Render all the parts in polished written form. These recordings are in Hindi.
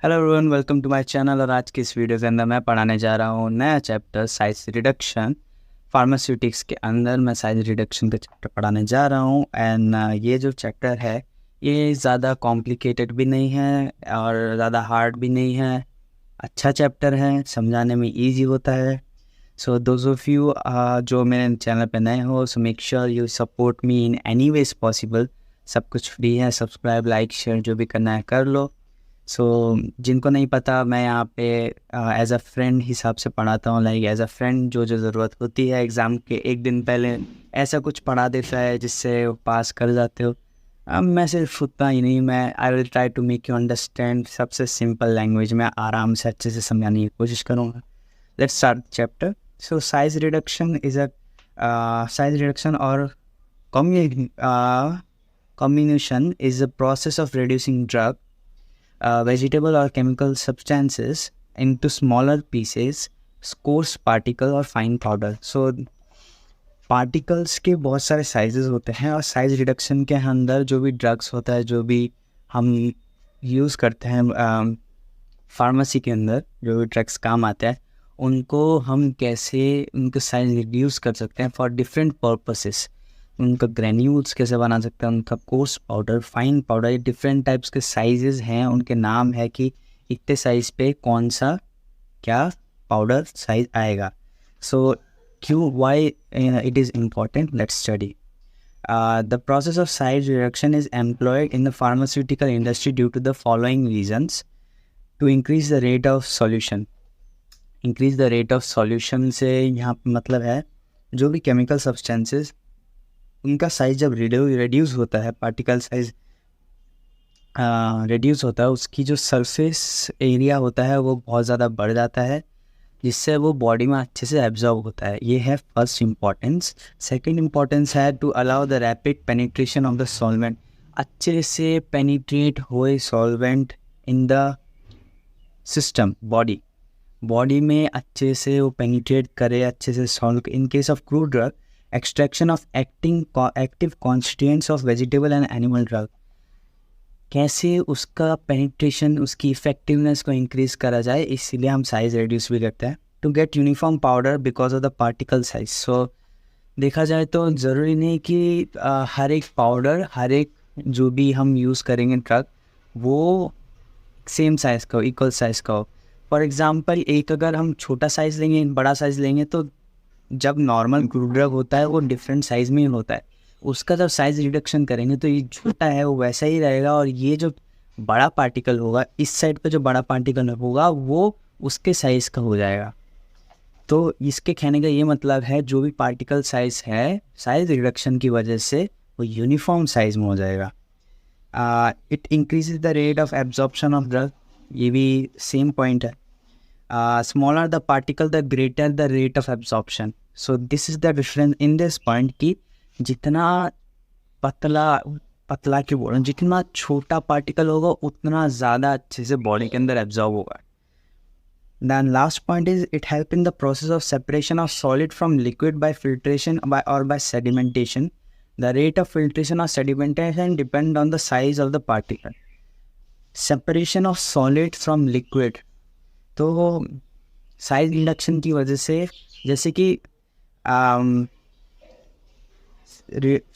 Hello everyone, welcome to my channel. और आज की इस वीडियो के अंदर मैं पढ़ाने जा रहा हूँ नया चैप्टर साइज रिडक्शन। फार्मास्यूटिक्स के अंदर मैं साइज रिडक्शन का चैप्टर पढ़ाने जा रहा हूँ। एंड ये जो चैप्टर है ये ज़्यादा कॉम्प्लिकेटेड भी नहीं है और ज़्यादा हार्ड भी नहीं है। अच्छा चैप्टर है, समझाने में ईजी होता है। सो दोज ऑफ यू जो मेरे चैनल पे नए हो, so make sure you support me in any ways possible. सब कुछ फ्री है, सब्सक्राइब लाइक शेयर जो भी करना है कर लो। सो जिनको नहीं पता, मैं यहाँ पे एज अ फ्रेंड हिसाब से पढ़ाता हूँ। लाइक एज अ फ्रेंड जो जो ज़रूरत होती है एग्ज़ाम के एक दिन पहले ऐसा कुछ पढ़ा देता है जिससे पास कर जाते हो। अब मैं सिर्फ उतना ही नहीं, मैं I will try to make you understand. सबसे सिंपल लैंग्वेज में आराम से अच्छे से समझाने की कोशिश करूँगा। Let's start chapter. So size reduction is a size reduction और combination is a process of reducing drug, vegetable or chemical substances into smaller pieces, coarse particle और fine powder. So पार्टिकल्स के बहुत सारे साइजेस होते हैं और साइज रिडक्शन के अंदर जो भी ड्रग्स होता है, जो भी हम यूज़ करते हैं फार्मेसी के अंदर, जो भी ड्रग्स काम आते हैं, उनको हम कैसे उनका साइज रिड्यूस कर सकते हैं फॉर डिफरेंट पर्पसेस। उनका ग्रेन्यूल्स कैसे बना सकते हैं, उनका course powder, fine powder, different types के साइजेस हैं। उनके नाम है कि इतने साइज पे कौन सा क्या पाउडर साइज आएगा। सो क्यों, why it is important, let's study. The process of size reduction is employed in the pharmaceutical industry due to the following reasons. To increase the rate of solution. Increase the rate of solution से यहाँ पे मतलब है जो भी केमिकल सब्सटेंसेस, उनका साइज जब रिड्यूस होता है, पार्टिकल साइज रिड्यूस होता है, उसकी जो सरफेस एरिया होता है वो बहुत ज़्यादा बढ़ जाता है, जिससे वो बॉडी में अच्छे से एब्जॉर्ब होता है। ये है फर्स्ट इम्पॉर्टेंस। सेकंड इम्पॉर्टेंस है to allow the rapid penetration of the solvent. अच्छे से पेनिट्रेट होए solvent in the system, body में अच्छे से वो पेनिट्रेट करे, अच्छे से solve. In case of crude drug, extraction of active constituents of vegetable and animal drug, कैसे उसका पेनिट्रेशन, उसकी इफेक्टिवनेस को इंक्रीज करा जाए, इसीलिए हम साइज रिड्यूस भी करते हैं। To get uniform powder because of the particle size. So देखा जाए तो ज़रूरी नहीं कि हर एक पाउडर, हर एक जो भी हम यूज़ करेंगे ड्रग, वो सेम साइज़ का हो, इक्वल साइज़ का हो। फॉर एग्ज़ाम्पल, एक अगर हम छोटा साइज़ लेंगे, बड़ा साइज़ लेंगे, तो जब नॉर्मल क्रूड ड्रग होता है वो डिफरेंट साइज़ में ही होता है। उसका जब साइज़ रिडक्शन करेंगे तो ये छोटा है वो वैसा ही रहेगा, और ये जो बड़ा पार्टिकल होगा, इस साइड पे जो बड़ा पार्टिकल होगा वो उसके साइज़ का हो जाएगा। तो इसके कहने का ये मतलब है जो भी पार्टिकल साइज़ है, साइज़ रिडक्शन की वजह से वो यूनिफॉर्म साइज़ में हो जाएगा। It increases the rate of absorption of drug, ये भी सेम पॉइंट है। Smaller the particle the greater the rate of absorption. So this is the difference in this point कि जितना पतला क्यों बोल रहा हूँ, जितना छोटा पार्टिकल होगा उतना ज़्यादा अच्छे से बॉडी के अंदर एब्जॉर्ब होगा। Then last point is it help in the process of separation of solid from liquid by filtration or by sedimentation. The rate of filtration or sedimentation depend on the size of the particle. Separation of solid from liquid, तो साइज रिडक्शन की वजह से, जैसे कि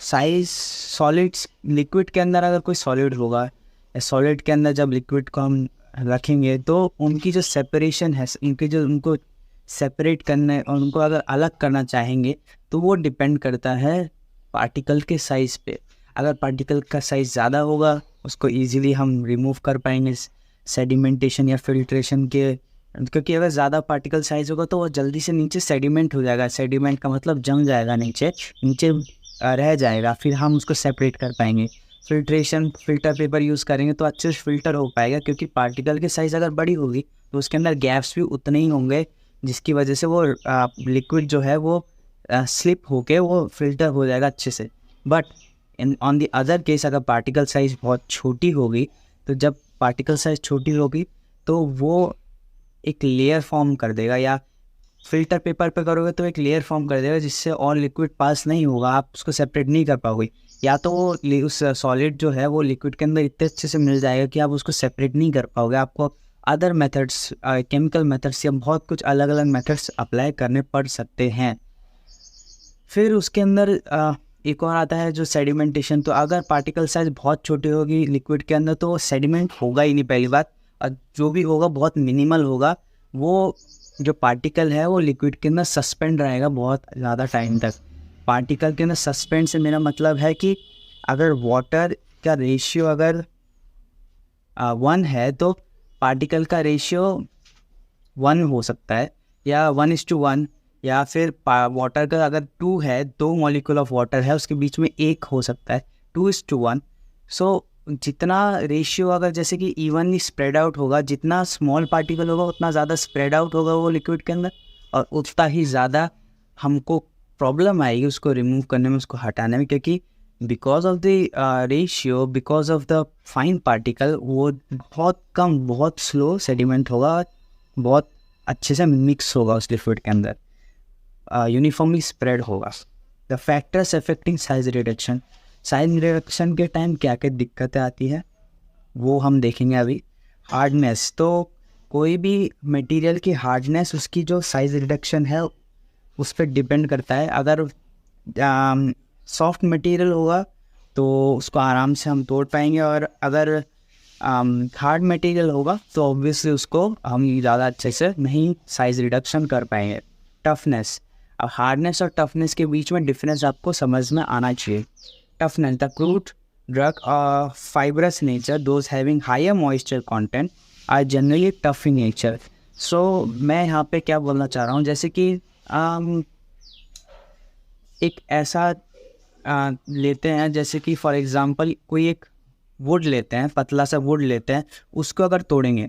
साइज सॉलिड्स, लिक्विड के अंदर अगर कोई सॉलिड होगा, सॉलिड के अंदर जब लिक्विड को हम रखेंगे तो उनकी जो सेपरेशन है, उनको सेपरेट करना और उनको अगर अलग करना चाहेंगे तो वो डिपेंड करता है पार्टिकल के साइज़ पे। अगर पार्टिकल का साइज़ ज़्यादा होगा उसको इजीली हम रिमूव कर पाएंगे सेडिमेंटेशन या फिल्ट्रेशन के, क्योंकि अगर ज़्यादा पार्टिकल साइज़ होगा तो वो जल्दी से नीचे सेडिमेंट हो जाएगा। सेडिमेंट का मतलब जम जाएगा, नीचे रह जाएगा, फिर हम उसको सेपरेट कर पाएंगे। फिल्ट्रेशन, फिल्टर पेपर यूज़ करेंगे तो अच्छे से फिल्टर हो पाएगा, क्योंकि पार्टिकल की साइज़ अगर बड़ी होगी तो उसके अंदर गैप्स भी उतने ही होंगे, जिसकी वजह से वो लिक्विड जो है वो स्लिप होके वो फिल्टर हो जाएगा अच्छे से। But on the other case, अगर पार्टिकल साइज़ बहुत छोटी होगी, तो जब पार्टिकल साइज़ छोटी होगी तो वो एक लेयर फॉर्म कर देगा, या फिल्टर पेपर पे करोगे तो एक लेयर फॉर्म कर देगा जिससे और लिक्विड पास नहीं होगा, आप उसको सेपरेट नहीं कर पाओगे। या तो वो उस सॉलिड जो है वो लिक्विड के अंदर इतने अच्छे से मिल जाएगा कि आप उसको सेपरेट नहीं कर पाओगे, आपको अदर मेथड्स, केमिकल मेथड्स या बहुत कुछ अलग अलग मेथड्स अप्लाई करने पड़ सकते हैं। फिर उसके अंदर एक और आता है जो सेडिमेंटेशन। तो अगर पार्टिकल साइज बहुत छोटी होगी लिक्विड के अंदर तो सेडिमेंट होगा ही नहीं पहली बात, और जो भी होगा बहुत मिनिमल होगा। वो जो पार्टिकल है वो लिक्विड के अंदर सस्पेंड रहेगा बहुत ज़्यादा टाइम तक। पार्टिकल के अंदर सस्पेंड से मेरा मतलब है कि अगर वाटर का रेशियो अगर 1 है तो पार्टिकल का रेशियो 1 हो सकता है, या 1:1, या फिर वाटर का अगर 2 है, 2 मॉलिक्यूल ऑफ वाटर है, उसके बीच में 1 हो सकता है, 2:1। सो जितना रेशियो अगर जैसे कि इवनली स्प्रेड आउट होगा, जितना स्मॉल पार्टिकल होगा उतना ज़्यादा स्प्रेड आउट होगा वो लिक्विड के अंदर, और उतना ही ज़्यादा हमको प्रॉब्लम आएगी उसको रिमूव करने में, उसको हटाने में, क्योंकि because of the ratio, because of the fine particle, वो बहुत कम, बहुत स्लो सेडिमेंट होगा, बहुत अच्छे से मिक्स होगा उस लिक्विड के अंदर, यूनिफॉर्मली स्प्रेड होगा। The factors affecting size reduction. Size reduction के टाइम क्या क्या दिक्कतें आती है वो हम देखेंगे अभी। हार्डनेस, तो कोई भी मटेरियल की हार्डनेस उसकी जो साइज रिडक्शन है उस पर डिपेंड करता है। अगर सॉफ्ट मटेरियल होगा तो उसको आराम से हम तोड़ पाएंगे, और अगर हार्ड मटेरियल होगा तो ऑब्वियसली उसको हम ज़्यादा अच्छे से नहीं साइज रिडक्शन कर पाएंगे। टफनेस, अब हार्डनेस और टफनेस के बीच में डिफरेंस आपको समझ में आना चाहिए। Toughness, the crude drug fibrous nature, those having higher moisture content are generally tough in nature. So मैं यहाँ पे क्या बोलना चाह रहा हूँ, जैसे कि एक ऐसा लेते हैं, जैसे कि फॉर एग्जांपल कोई एक वुड लेते हैं, पतला सा वुड लेते हैं, उसको अगर तोड़ेंगे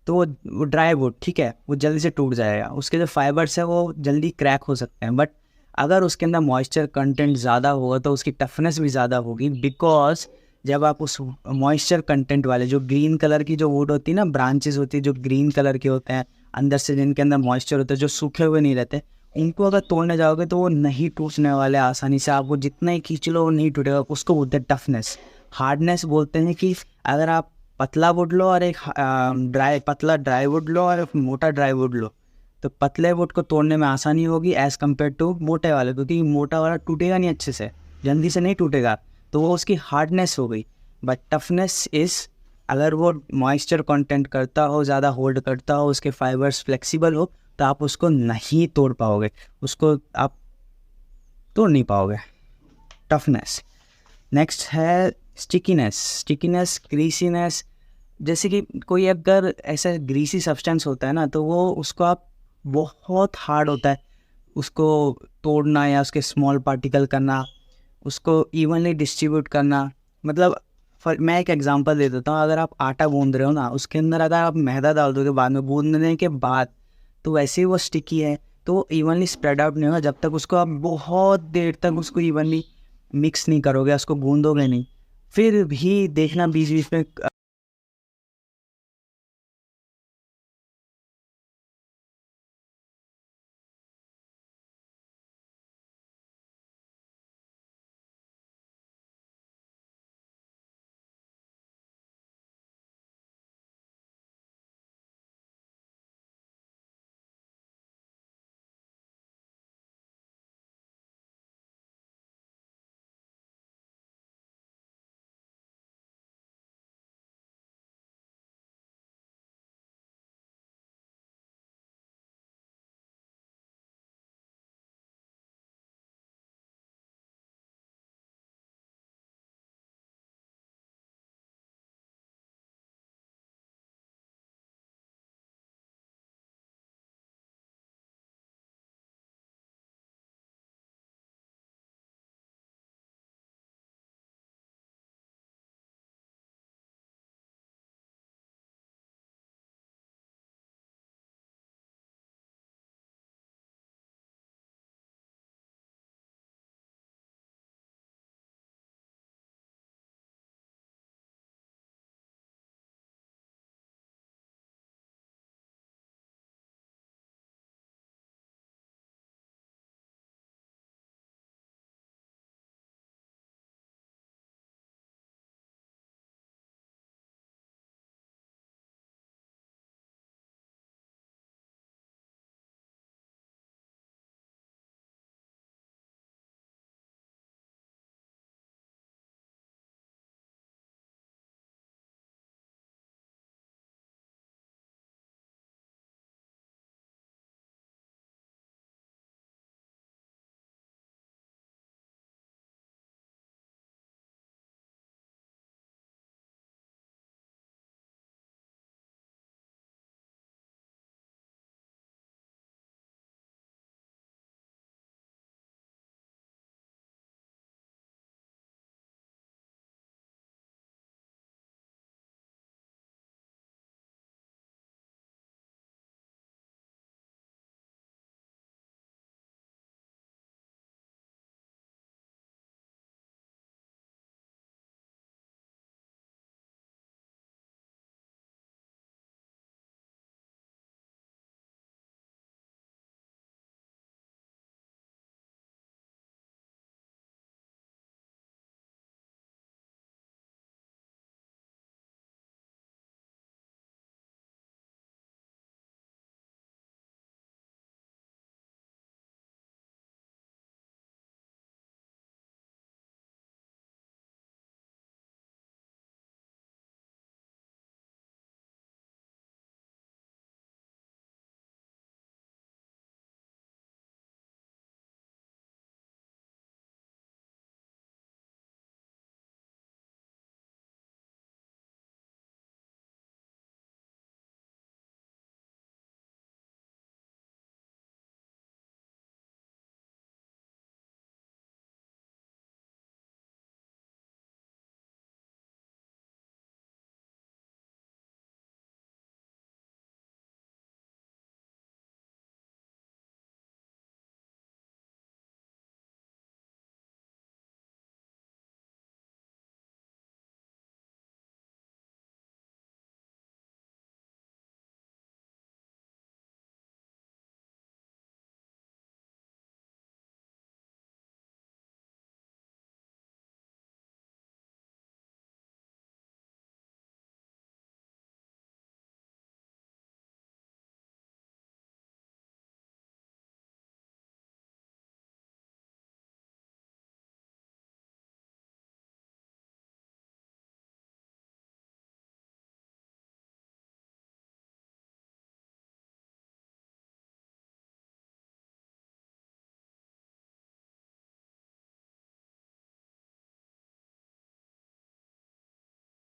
तो वो ड्राई वुड, ठीक है, वो जल्दी से टूट जाएगा, उसके जो फाइबर्स है वो जल्दी क्रैक हो सकते हैं। बट अगर उसके अंदर मॉइस्चर कंटेंट ज़्यादा होगा तो उसकी टफनेस भी ज़्यादा होगी, बिकॉज जब आप उस मॉइस्चर कंटेंट वाले जो ग्रीन कलर की जो वुड होती है ना, ब्रांचेस होती है जो ग्रीन कलर के होते हैं अंदर से, जिनके अंदर मॉइस्चर होता है, जो सूखे हुए नहीं रहते, उनको अगर तोड़ने जाओगे तो वो नहीं टूटने वाले आसानी से, आपको जितना ही खींच लो वो नहीं टूटेगा। उसको बोलते हैं टफनेस। हार्डनेस बोलते हैं कि अगर आप पतला वुड लो और एक पतला ड्राई वुड लो और एक मोटा ड्राई वुड लो, तो पतले वुड को तोड़ने में आसानी होगी एज़ कम्पेयर टू मोटे वाले, क्योंकि मोटा वाला टूटेगा नहीं अच्छे से, जल्दी से नहीं टूटेगा, तो वो उसकी हार्डनेस हो गई। बट टफनेस इज़, अगर वो मॉइस्चर कंटेंट करता हो, ज़्यादा होल्ड करता हो, उसके फाइबर्स फ्लेक्सिबल हो, तो आप उसको नहीं तोड़ पाओगे, उसको आप तोड़ नहीं पाओगे। टफनेस। नेक्स्ट है स्टिकीनेस। स्टिकीनेस, ग्रीसीनेस, जैसे कि कोई अगर ऐसा ग्रीसी सब्सटेंस होता है ना, तो वो उसको आप बहुत हार्ड होता है उसको तोड़ना, या उसके स्मॉल पार्टिकल करना, उसको इवनली डिस्ट्रीब्यूट करना। मतलब मैं एक एग्जांपल दे देता हूँ, अगर आप आटा गूंद रहे हो ना, उसके अंदर अगर आप मैदा डाल दोगे बाद में, गूंदने के बाद, तो वैसे ही वो स्टिकी है, तो इवनली स्प्रेड आउट नहीं होगा जब तक उसको आप बहुत देर तक उसको इवनली मिक्स नहीं करोगे, उसको गूंदोगे नहीं। फिर भी देखना बीच बीच में